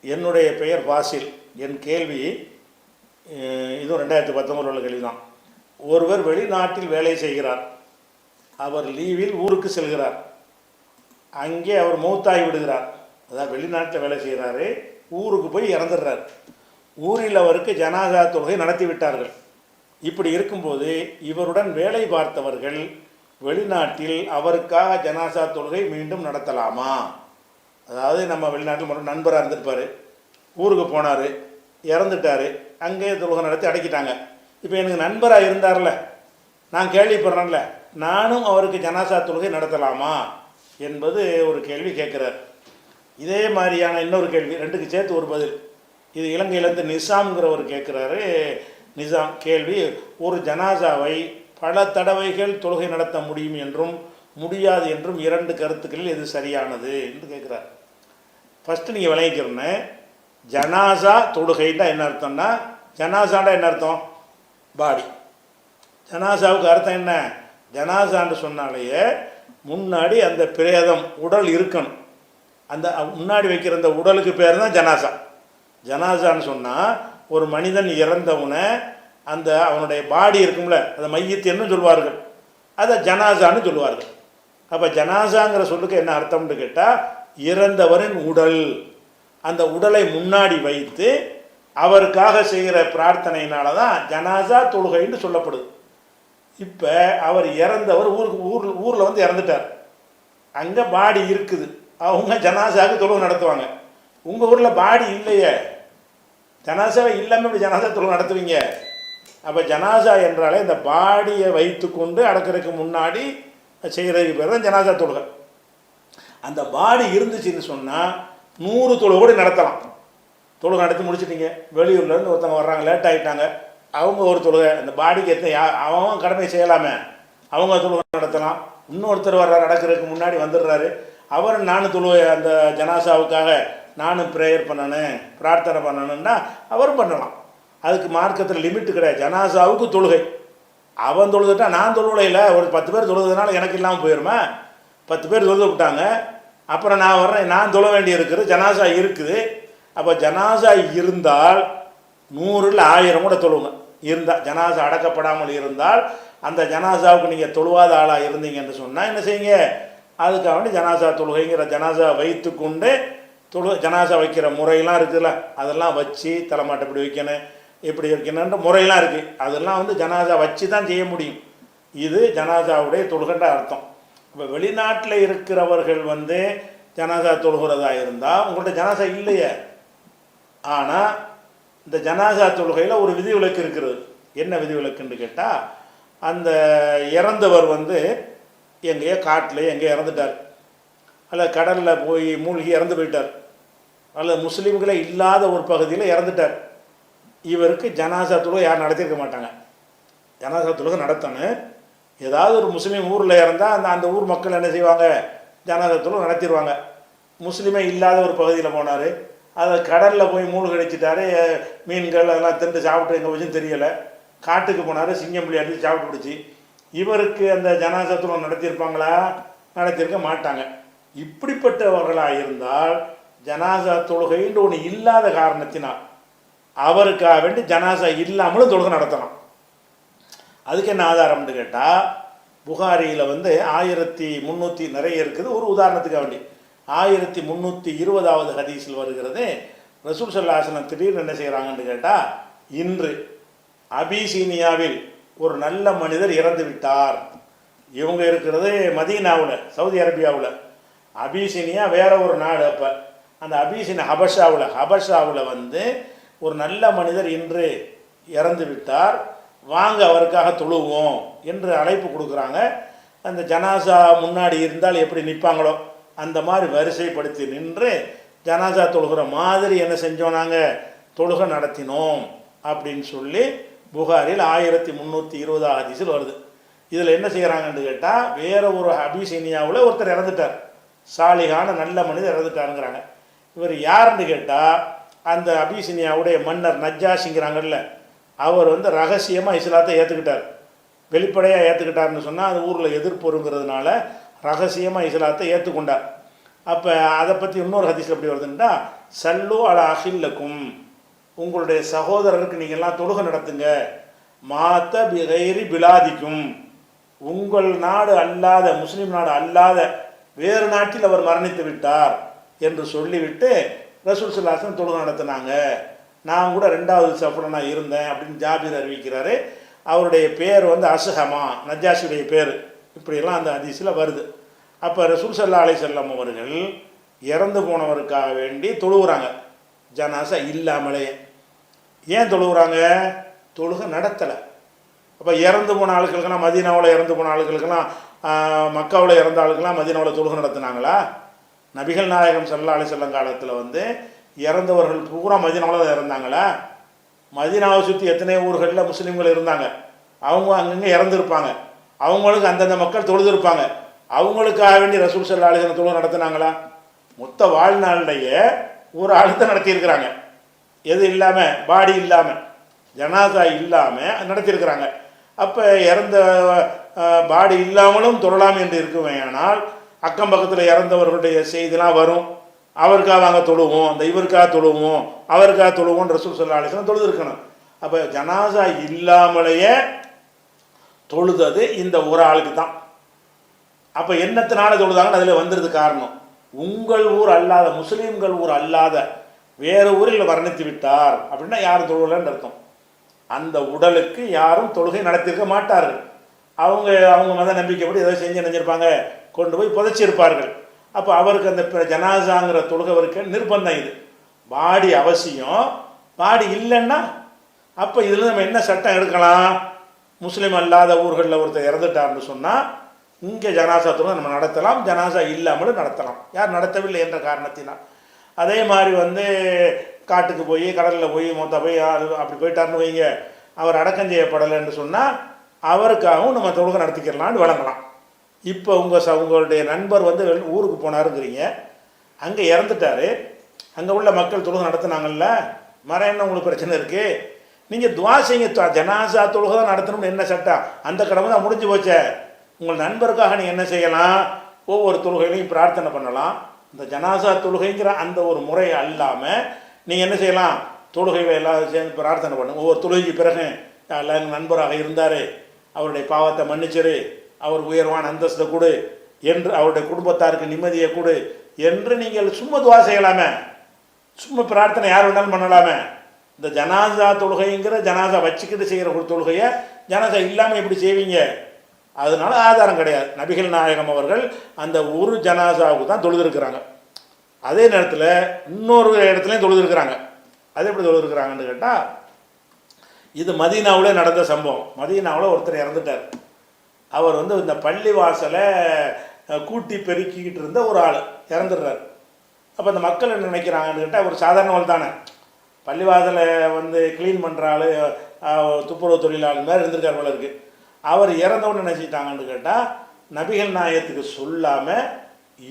என்னுடைய பெயர் வாசில். என் கேள்வி இதுவும் 2019 உள்ள கேள்வி தான். ஒருவர் வெளிநாட்டில் வேலை செய்கிறார். அவர் லீவில் ஊருக்கு செல்கிறார். அங்கே அவர் மௌத்தாகி விடுகிறார். அதாவது வெளிநாட்டில் வேலை செய்கிறாரு, ஊருக்கு போய் இறந்துடுறார். ஊரில் அவருக்கு ஜனாசா தொழுகை நடத்தி விட்டார்கள். இப்படி இருக்கும்போது இவருடன் வேலை பார்த்தவர்கள் வெளிநாட்டில் அவருக்காக ஜனாசா தொழுகை மீண்டும் நடத்தலாமா? அதாவது நம்ம வெளிநாட்டில் மட்டும் நண்பராக இருந்திருப்பார், ஊருக்கு போனார், இறந்துட்டார், அங்கேயே தொழுகை நடத்தி அடக்கிட்டாங்க. இப்போ எனக்கு நண்பராக இருந்தார்ல, நான் கேள்விப்படுறேன்ல, நானும் அவருக்கு ஜனாசா தொழுகை நடத்தலாமா என்பது ஒரு கேள்வி கேட்குறார். இதே மாதிரியான இன்னொரு கேள்வி, ரெண்டுக்கு சேர்த்து ஒரு பதில். இது இலங்கையிலேருந்து நிசாம்ங்கிறவர் கேட்குறாரு. நிசாம் கேள்வி, ஒரு ஜனாசாவை பல தடவைகள் தொழுகை நடத்த முடியும் என்றும் முடியாது என்றும் 2 கருத்துக்களில் எது சரியானது என்று கேட்குறார். ஃபஸ்ட்டு நீங்கள் விளங்கிக்கிறேன்னு, ஜனாசா தொழுகைன்னா என்ன அர்த்தம்னா, ஜனாசாண்டா என்ன அர்த்தம்? பாடி. ஜனாசாவுக்கு அர்த்தம் என்ன? ஜனாசான்னு சொன்னாலேயே முன்னாடி அந்த பிரேதம் உடல் இருக்கணும். அந்த முன்னாடி வைக்கிற அந்த உடலுக்கு பேர் தான் ஜனாசா. ஜனாசான்னு சொன்னால் ஒரு மனிதன் இறந்தவுடனே அந்த அவனுடைய பாடி இருக்கும்ல, அதை மையத்தின்னு சொல்லுவார்கள், அதை ஜனாசான்னு சொல்லுவார்கள். அப்போ ஜனாசாங்கிற சொல்லுக்கு என்ன அர்த்தம்னு கேட்டால், இறந்தவரின் உடல். அந்த உடலை முன்னாடி வைத்து அவருக்காக செய்கிற பிரார்த்தனையினால தான் ஜனாசா தொழுகைன்னு சொல்லப்படுது. இப்போ அவர் இறந்தவர் ஊரில் வந்து இறந்துட்டார், அங்கே பாடி இருக்குது, அவங்க ஜனாசாவுக்கு தொழுகை நடத்துவாங்க. உங்கள் ஊரில் பாடி இல்லையே, ஜனாசாவை இல்லாமல் இப்படி ஜனாசா தொழுகை நடத்துவீங்க. அப்போ ஜனாசா என்றாலே இந்த பாடியை வைத்து கொண்டு அடக்கிறதுக்கு முன்னாடி செய்கிறதுக்கு பேர் தான் ஜனாசா தொழுகை. அந்த பாடி இருந்துச்சுன்னு சொன்னால் 100 தொழுகை கூட நடத்தலாம். தொழுகை நடத்தி முடிச்சிட்டிங்க, வெளியூர்லேருந்து ஒருத்தவங்க வர்றாங்க, லேட் ஆகிட்டாங்க, அவங்க ஒரு தொழுகை, அந்த பாடிக்கு எத்தனை அவன் கடமை செய்யலாமே, அவங்க தொழுகை நடத்தலாம். இன்னொருத்தர் வர்றாரு, நடக்கிறதுக்கு முன்னாடி வந்துடுறாரு, அவர் நானும் தொழுகை அந்த ஜனாசாவுக்காக நானும் ப்ரேயர் பண்ணணும், பிரார்த்தனை பண்ணணுன்னா அவரும் பண்ணலாம். அதுக்கு மார்க்கத்தில் லிமிட்டு கிடையாது. ஜனாசாவுக்கு தொழுகை, அவன் தொழுதுட்டா நான் தொழுகையில் ஒரு 10 பேர் தொழுதுனால எனக்கு இல்லாமல் போயிடுமா? 10 பேர் தொழுது விட்டாங்க, அப்புறம் நான் வர்றேன், நான் தொழ வேண்டி இருக்குது, ஜனாசா இருக்குது. அப்போ ஜனாசா இருந்தால் 100ல் 1000 கூட தொழுங்க. இருந்தால் ஜனாசா அடக்கப்படாமல் இருந்தால், அந்த ஜனாசாவுக்கு நீங்கள் தொழுவாத ஆளாக இருந்தீங்கன்னு சொன்னால் என்ன செய்யுங்க, அதுக்காக வேண்டி ஜனாசா தொழுகைங்கிற ஜனாசா வைத்து கொண்டு ஜனாசா வைக்கிற முறையெல்லாம் இருக்குதுல்ல, அதெல்லாம் வச்சு தலைமாட்டை இப்படி வைக்கணும், இப்படி வைக்கணுன்ற முறையெல்லாம் இருக்குது. அதெல்லாம் வந்து ஜனாசா வச்சு தான் செய்ய முடியும். இது ஜனாசாவுடைய தொழுகன்ற அர்த்தம். இப்போ வெளிநாட்டில் இருக்கிறவர்கள் வந்து ஜனாசா தொழுகிறதா இருந்தால் உங்கள்கிட்ட ஜனாசா இல்லையே, ஆனால் இந்த ஜனாசா தொழுகையில் ஒரு விதிவிலக்கு இருக்கிறது. என்ன விதிவிலக்குன்னு கேட்டால், அந்த இறந்தவர் வந்து எங்கேயோ காட்டில் எங்கேயோ இறந்துட்டார், அல்ல கடலில் போய் மூழ்கி இறந்து போயிட்டார், அல்லது முஸ்லீம்களே இல்லாத ஒரு பகுதியில் இறந்துட்டார். இவருக்கு ஜனாசா தொழுகை யாரும் நடத்தியிருக்க மாட்டாங்க. ஜனாசா தொழுகை நடத்தணும். ஏதாவது ஒரு முஸ்லீம் ஊரில் இறந்தால் அந்த ஊர் மக்கள் என்ன செய்வாங்க, ஜனாசா தொழுகை நடத்திடுவாங்க. முஸ்லீமே இல்லாத ஒரு பகுதியில் போனார், அதை கடலில் போய் மூழ்கடிச்சிட்டாரு, மீன்கள் அதெல்லாம் திண்டு சாப்பிட்டு எங்கே வச்சுன்னு தெரியலை, காட்டுக்கு போனார், சிங்கம் புலி அடித்து சாப்பிட்டு பிடிச்சி, இவருக்கு அந்த ஜனாசா தொழுகை நடத்தியிருப்பாங்களா? நடத்தியிருக்க மாட்டாங்க. இப்படிப்பட்டவர்களாக இருந்தால் ஜனாசா தொழுகைன்னு ஒன்று இல்லாத காரணத்தினால் அவருக்காக வேண்டி ஜனாசா இல்லாமலும் தொழுகை நடத்தலாம். அதுக்கு என்ன ஆதாரம்னு கேட்டால், புகாரியில் வந்து 1300 நிறைய இருக்குது. ஒரு உதாரணத்துக்காக வேண்டி 1320வது ஹதீஸில் வருகிறது. ரசூல் ஸல்லல்லாஹு அலைஹி வஸல்லம் திடீர்னு என்ன செய்கிறாங்கன்னு கேட்டால், இன்று அபிசீனியாவில் ஒரு நல்ல மனிதர் இறந்து விட்டார். இவங்க இருக்கிறது மதீனாவில், சவுதி அரேபியாவில். அபிசீனியா வேற ஒரு நாடு. அப்போ அந்த அபிசீனியா ஹபஷாவில் வந்து ஒரு நல்ல மனிதர் இன்று இறந்து விட்டார், வாங்க அவருக்காக தொழுவோம் என்று அழைப்பு கொடுக்குறாங்க. அந்த ஜனாசா முன்னாடி இருந்தால் எப்படி நிற்பாங்களோ அந்த மாதிரி வரிசைப்படுத்தி நின்று ஜனாசா தொழுகிற மாதிரி என்ன செஞ்சோம், நாங்கள் தொழுகை நடத்தினோம் அப்படின்னு சொல்லி புகாரில் 1320 ஹதீஸில் வருது. இதில் என்ன செய்கிறாங்கன்னு கேட்டால், வேற ஒரு அபிசீனியாவில் ஒருத்தர் இறந்துட்டார், சாலிகான நல்ல மனிதர் இறந்துட்டாருங்கிறாங்க. இவர் யாருன்னு கேட்டால், அந்த அபிசீனியாவுடைய மன்னர் நஜ்ஜாஷிங்கிறாங்கல்ல, அவர் வந்து ரகசியமாக இஸ்லாத்தை ஏற்றுக்கிட்டார். வெளிப்படையாக ஏற்றுக்கிட்டார்னு சொன்னால் அது ஊரில் எதிர்ப்பு வருங்கிறதுனால ரகசியமாக இஸ்லாத்தை ஏற்றுக்கொண்டார். அப்போ அதை பற்றி இன்னொரு ஹதீஸில் எப்படி வருதுன்னா, சல்லு அலா அஹில்லக்கும், உங்களுடைய சகோதரருக்கு நீங்கள்லாம் தொழுகை நடத்துங்க. மாத்த பிகைரி பிலாதிக்கும், உங்கள் நாடு அல்லாத, முஸ்லீம் நாடு அல்லாத வேறு நாட்டில் அவர் மரணித்து விட்டார் என்று சொல்லிவிட்டு ரசூல் ஸல்லல்லாஹு அலைஹி வஸல்லம் தொழுகை நடத்தினாங்க. நான் கூட 2வது சஃப்ல நான் இருந்தேன் அப்படின்னு ஜாபீர் அறிவிக்கிறாரு. அவருடைய பேர் வந்து அஸ்ஹமா, நஜ்ஜாஷியுடைய பேர். இப்படியெல்லாம் அந்த ஹதீஸில் வருது. அப்போ ரசூல் ஸல்லல்லாஹு அலைஹி வஸல்லம் அவர்கள் இறந்து போனவருக்காக வேண்டி தொழுகிறாங்க, ஜனாசா இல்லாமலே. ஏன் தொழுகிறாங்க? தொழுகை நடத்தலை. அப்போ இறந்து போன ஆளுகளுக்கெல்லாம், மதீனாவில் இறந்து போன ஆளுகளுக்கெல்லாம், மக்காவில் இறந்த ஆளுக்கெல்லாம் மதீனாவில் தொழுகை நடத்தினாங்களா? நபிகள் நாயகம் ஸல்லல்லாஹு அலைஹி வஸல்லம் காலத்தில் வந்து இறந்தவர்கள் பூரா மதீனாவில் தான் இறந்தாங்களா? மதீனாவை சுற்றி எத்தனை ஊர்களில் முஸ்லீம்கள் இருந்தாங்க, அவங்க அங்கங்கே இறந்துருப்பாங்க, அவங்களுக்கு அந்தந்த மக்கள் தொழுதுருப்பாங்க. அவங்களுக்காக வேண்டி ரசூல் ஸல்லல்லாஹு அலைஹி வஸல்லம் தொழுகை நடத்தினாங்களா? மொத்த வாழ்நாளிலேயே ஒரு ஆளுத்தை நடத்தியிருக்கிறாங்க. எது இல்லாமல், பாடி இல்லாமல், ஜனாசா இல்லாமல் நடத்தியிருக்கிறாங்க. அப்போ இறந்த பாடி இல்லாமலும் தொழலாம் என்று இருக்குவேனால் அக்கம் பக்கத்தில் இறந்தவர்களுடைய செய்திலாம் வரும். அவருக்காக நாங்கள் தொழுவோம், அந்த இவருக்காக தொழுவோம், அவருக்காக தொழுவோம் ரசூல் ஸல்லல்லாஹு அலைஹி வஸல்லம் தொழுது இருக்கணும். அப்போ ஜனாசா இல்லாமலேயே தொழுதது இந்த ஒரு ஆளுக்கு தான். அப்போ என்னத்தினால தொழுதாங்கன்னு அதில் வந்துடுது காரணம். உங்கள் ஊர் அல்லாத, முஸ்லீம்கள் ஊர் அல்லாத வேறு ஊரில் மரணித்து விட்டார் அப்படின்னா யாரும் தொழுவலன்னு அர்த்தம். அந்த உடலுக்கு யாரும் தொழுகை நடத்தியிருக்க மாட்டார்கள். அவங்க மத நம்பிக்கைப்படி ஏதோ செஞ்சு நினைஞ்சிருப்பாங்க, கொண்டு போய் புதைச்சிருப்பார்கள். அப்போ அவருக்கு அந்த ஜனாசாங்கிற தொழுகை அவருக்கு நிர்பந்தம். இது பாடி அவசியம், பாடி இல்லைன்னா அப்போ இதில் நம்ம என்ன சட்டம் எடுக்கலாம்? முஸ்லீம் அல்லாத ஊர்களில் ஒருத்தர் இறந்துட்டார்னு சொன்னால் இங்கே ஜனாசா தொழுகை நம்ம நடத்தலாம், ஜனாசா இல்லாமலும் நடத்தலாம், யார் நடத்தவில்லை என்ற காரணத்தினால். அதே மாதிரி வந்து காட்டுக்கு போய், கடலில் போய், மொத்த போய் அப்படி போயிட்டார்னு வைங்க, அவர் அடக்கம் செய்யப்படலைன்னு சொன்னால் அவருக்காகவும் நம்ம தொழுகை நடத்திக்கிறலான்னு வழங்கலாம். இப்போ உங்களுடைய நண்பர் வந்து ஊருக்கு போனாருங்கிறீங்க, அங்கே இறந்துட்டார், அங்கே உள்ள மக்கள் தொழுகை நடத்தினாங்கல்ல, என்ன உங்களுக்கு பிரச்சனை இருக்குது? நீங்கள் துவா செய்யுங்க, ஜனாசா தொழுகை தான் நடத்தணும்னு என்ன சட்டம்? அந்த கடமை தான் முடிஞ்சு போச்சே. உங்கள் நண்பருக்காக நீங்கள் என்ன செய்யலாம்? ஒவ்வொரு தொழுகையிலையும் பிரார்த்தனை பண்ணலாம். இந்த ஜனாசா தொழுகைங்கிற அந்த ஒரு முறை அல்லாமல் நீங்கள் என்ன செய்யலாம்? தொழுகையில் எல்லாம் சேர்ந்து பிரார்த்தனை பண்ணுங்க. ஒவ்வொரு தொழுகைக்கு பிறகு எல்லாம் எங்கள் நண்பராக இருந்தார், அவருடைய பாவத்தை மன்னிச்சிரு, அவர் உயர்வான அந்தஸ்தை கொடு என்று, அவருடைய குடும்பத்தாருக்கு நிம்மதியை கொடு என்று நீங்கள் சும்மா துவா செய்யலாமே. சும்மா பிரார்த்தனை யார் வேணாலும் பண்ணலாமே. இந்த ஜனாசா தொழுகைங்கிற, ஜனாசா வச்சுக்கிட்டு செய்கிற ஒரு தொழுகையை ஜனாசா இல்லாமல் எப்படி செய்வீங்க? அதனால ஆதாரம் கிடையாது. நபிகள் நாயகம் அவர்கள் அந்த ஒரு ஜனாசாவுக்கு தான் தொழுதுருக்கிறாங்க. அதே நேரத்தில் இன்னொரு இடத்துலையும் தொழுதுருக்கிறாங்க. அது எப்படி தொழுதுருக்கிறாங்கன்னு கேட்டால், இது மதீனாவில் நடந்த சம்பவம். மதீனாவில் ஒருத்தர் இறந்துட்டார். அவர் வந்து இந்த பள்ளி வாசலை கூட்டி பெருக்கிக்கிட்டு இருந்த ஒரு ஆள் இறந்துடுறார். அப்போ அந்த மக்கள் என்ன நினைக்கிறாங்கன்னு கேட்டால், ஒரு சாதாரணவள் தானே, பள்ளிவாசலை வந்து க்ளீன் பண்ணுற ஆள், துப்புரவு தொழிலாளர் மாதிரி இருந்திருக்கார் போல இருக்குது. அவர் இறந்தவொன்னு நினச்சிட்டாங்கன்னு கேட்டால், நபிகள் நாயகத்துக்கு சொல்லாமல்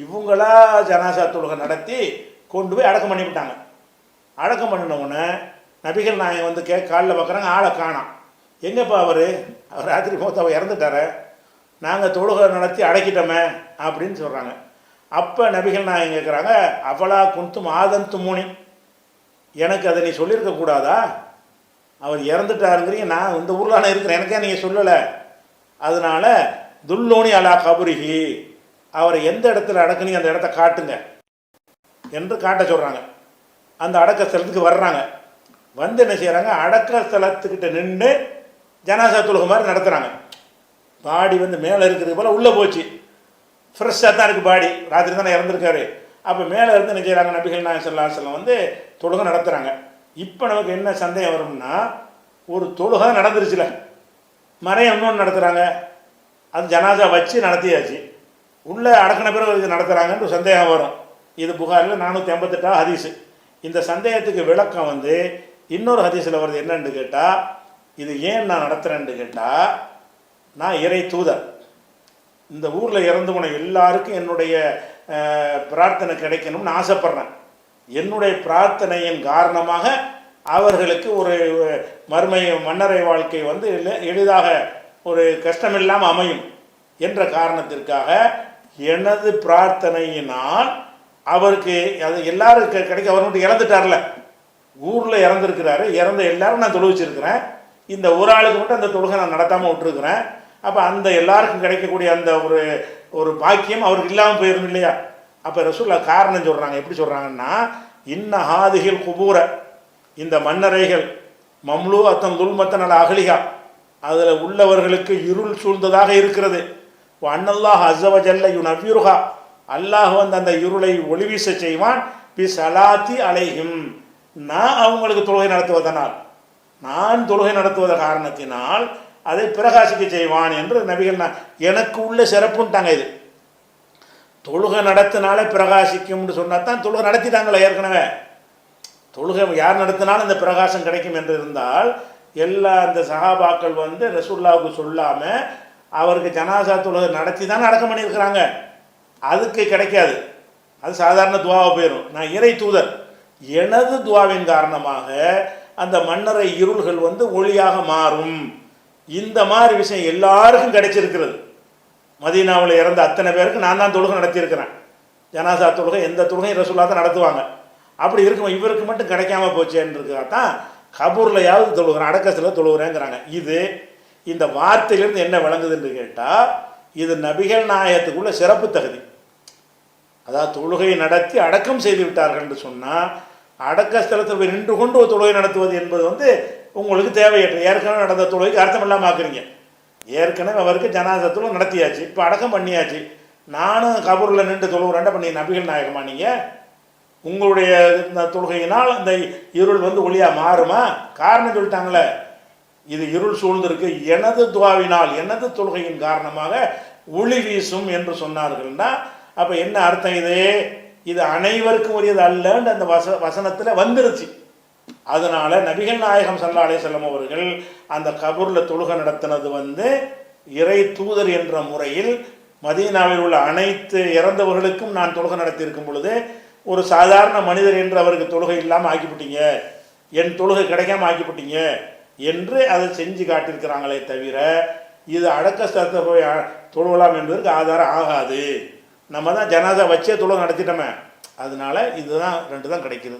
இவங்களா ஜனாசா தொழுகை நடத்தி கொண்டு போய் அடக்கம் பண்ணிவிட்டாங்க. அடக்கம் பண்ணினவுடனே நபிகள் நாயகம் வந்து காலில் பார்க்குறாங்க, ஆளை காணாம். எங்கேப்பா அவர் ராத்திரி போத்து அவர் இறந்துட்டார, நாங்கள் தொழுகை நடத்தி அடக்கிட்டோமே அப்படின்னு சொல்கிறாங்க. அப்போ நபிகள் நாயகம் கேட்குறாங்க, அவளா குந்தும் ஆதந்து மூனி, எனக்கு அதை நீ சொல்லியிருக்கக்கூடாதா? அவர் இறந்துட்டாருங்கிறீங்க, நான் இந்த ஊரில் இருக்கிறேன், எனக்கே நீங்கள் சொல்லலை. அதனால் துல்லோனி அலா கபுரிஹி, அவரை எந்த இடத்துல அடக்குனீங்க அந்த இடத்த காட்டுங்க என்று காட்ட சொல்கிறாங்க. அந்த அடக்க ஸ்தலத்துக்கு வர்றாங்க. வந்து என்ன செய்கிறாங்க, அடக்க ஸ்தலத்துக்கிட்ட நின்று ஜனாசா தொழுகை மாதிரி நடத்துகிறாங்க. பாடி வந்து மேலே இருக்கிறது போல் உள்ளே போச்சு, ஃப்ரெஷ்ஷாக தான் இருக்குது பாடி, ராத்திரி தானே இறந்துருக்காரு. அப்போ மேலே இருந்து என்ன செய்கிறாங்க, நபிகள் நாயகம் ஸல்லல்லாஹு அலைஹி வஸல்லம் வந்து தொழுகை நடத்துகிறாங்க. இப்போ நமக்கு என்ன சந்தேகம் வரும்னா, ஒரு தொழுகை நடந்துருச்சுல, மறைய இன்னொன்று நடத்துகிறாங்க, அது ஜனாசா வச்சு நடத்தியாச்சு, உள்ளே அடக்கின பிறகு இது நடத்துகிறாங்கன்னு ஒரு சந்தேகம் வரும். இது புகாரில் 488 ஹதீஸு. இந்த சந்தேகத்துக்கு விளக்கம் வந்து இன்னொரு ஹதீஸில் வருது. என்னன்னு கேட்டால், இது ஏன் நான் நடத்துகிறேன்னு கேட்டால், நான் இறை தூதர், இந்த ஊரில் இறந்து போன எல்லாருக்கும் என்னுடைய பிரார்த்தனை கிடைக்கணும்னு ஆசைப்பட்றேன். என்னுடைய பிரார்த்தனையின் காரணமாக அவர்களுக்கு ஒரு மன்னரை வாழ்க்கை வந்து எளிதாக ஒரு கஷ்டமில்லாமல் அமையும் என்ற காரணத்திற்காக எனது பிரார்த்தனையினால் அவருக்கு அது எல்லாரும் கிடைக்க அவர் மட்டும் இறந்துட்டார்ல, ஊரில் இறந்துருக்கிறாரு, இறந்த எல்லாரும் நான் தொழு வச்சிருக்கிறேன், இந்த ஒரு ஆளுக்கு மட்டும் அந்த தொழுகை நான் நடத்தாமல் விட்டுருக்குறேன். அப்போ அந்த எல்லாருக்கும் கிடைக்கக்கூடிய அந்த ஒரு பாக்கியம் அவருக்கு இல்லாமல் போயிடும் இல்லையா? அப்போ ரசூலுல்லாஹ் காரணம் சொல்கிறாங்க. எப்படி சொல்கிறாங்கன்னா, இன்ன ஹாதிஹில் குபூர, இந்த மன்னரைகள் மம்லூ அத்தன் துல்மத்தன் அல அகலிகா, அதில் உள்ளவர்களுக்கு இருள் சூழ்ந்ததாக இருக்கிறது. அன்னல்லாஹ் அஸ்ஸவஜல்ல யுனவ்விருஹா, அல்லாஹ் வந்து அந்த இருளை ஒளிவீச செய்வான். பி சலாத்தி அலைஹிம், நான் அவங்களுக்கு தொழுகை நடத்துவதனால், நான் தொழுகை சொத்துவத காரணத்தினால் அதை பிரகாசிக்க செய்வான் என்று நபிகள் எனக்கு உள்ள சிறப்புன்ட்டாங்க. இது தொழுகை நடத்தினாலே பிரகாசிக்கும்னு சொன்னால் தான் தொழுகை நடத்திட்டாங்களே ஏற்கனவே. தொழுகை யார் நடத்தினாலும் இந்த பிரகாசம் கிடைக்கும் என்று இருந்தால் எல்லா அந்த சஹாபாக்கள் வந்து ரசூலுல்லாஹ்வுக்கு சொல்லாமல் அவருக்கு ஜனாசா தொழுகை நடத்தி தான் அடக்கம் பண்ணியிருக்கிறாங்க. அதுக்கு கிடைக்காது, அது சாதாரண துவாவாக போயிடும். நான் இறை தூதர், எனது துவாவின் காரணமாக அந்த மன்னரை இருள்கள் வந்து ஒளியாக மாறும். இந்த மாதிரி விஷயம் எல்லாருக்கும் கிடைச்சிருக்கிறது. மதீனாவில் இறந்த அத்தனை பேருக்கு நான் தான் தொழுகை நடத்தியிருக்கிறேன். ஜனாசா தொழுகை எந்த தொழுகையும் ரசூலுல்லாஹ் தான் நடத்துவாங்க. அப்படி இருக்கும், இவருக்கு மட்டும் கிடைக்காம போச்சேன்றதுக்காக தான் கபூர்லையாவது தொழுகிறேன், அடக்கத்தில் தொழுகிறேங்கிறாங்க. இது இந்த வார்த்தையிலிருந்து என்ன விளங்குதுன்னு கேட்டால், இது நபிகள் நாயகத்துக்குள்ள சிறப்பு தகுதி. அதாவது தொழுகையை நடத்தி அடக்கம் செய்து விட்டார்கள் என்று சொன்னால், அடக்க ஸ்தலத்தில் நின்று கொண்டு ஒரு தொழுகை நடத்துவது என்பது வந்து உங்களுக்கு தேவையற்ற. ஏற்கனவே நடந்த தொழுகைக்கு அர்த்தம் இல்லாமல் ஆக்குறீங்க. ஏற்கனவே அவருக்கு ஜனாசத்தில் நடத்தியாச்சு, இப்போ அடக்கம் பண்ணியாச்சு. நானும் கபூரில் நின்று தொழுகிறேன் பண்ணி நபிகள் நாயகமா நீங்கள்? உங்களுடைய இந்த தொழுகையினால் இந்த இருள் வந்து ஒளியாக மாறுமா? காரணம் சொல்லிட்டாங்களே, இது இருள் சூழ்ந்திருக்கு, எனது துவாவினால் எனது தொழுகையின் காரணமாக ஒளி வீசும் என்று சொன்னார்கள்னா அப்போ என்ன அர்த்தம்? இது அனைவருக்கும் உரியது அல்லன்னு அந்த வசனத்தில் வந்துருச்சு. அதனால நபிகள் நாயகம் ஸல்லல்லாஹு அலைஹி வஸல்லம் அவர்கள் அந்த கபூரில் தொழுகை நடத்தினது வந்து இறை தூதர் என்ற முறையில் மதீனாவில் உள்ள அனைத்து இறந்தவர்களுக்கும் நான் தொழுகை நடத்தியிருக்கும் பொழுது ஒரு சாதாரண மனிதர் என்று அவருக்கு தொழுகை இல்லாமல் ஆக்கிவிட்டீங்க, என் தொழுகை கிடைக்காம ஆக்கிவிட்டீங்க என்று அதை செஞ்சு காட்டியிருக்கிறாங்களே தவிர இது அடக்க ஸ்தலத்தை போய் தொழுகலாம் என்பதற்கு ஆதாரம் ஆகாது. நம்ம தான் ஜனாசா வச்சே தொழுகை நடத்திட்டோமே, அதனால இதுதான் ரெண்டு தான் கிடைக்குது.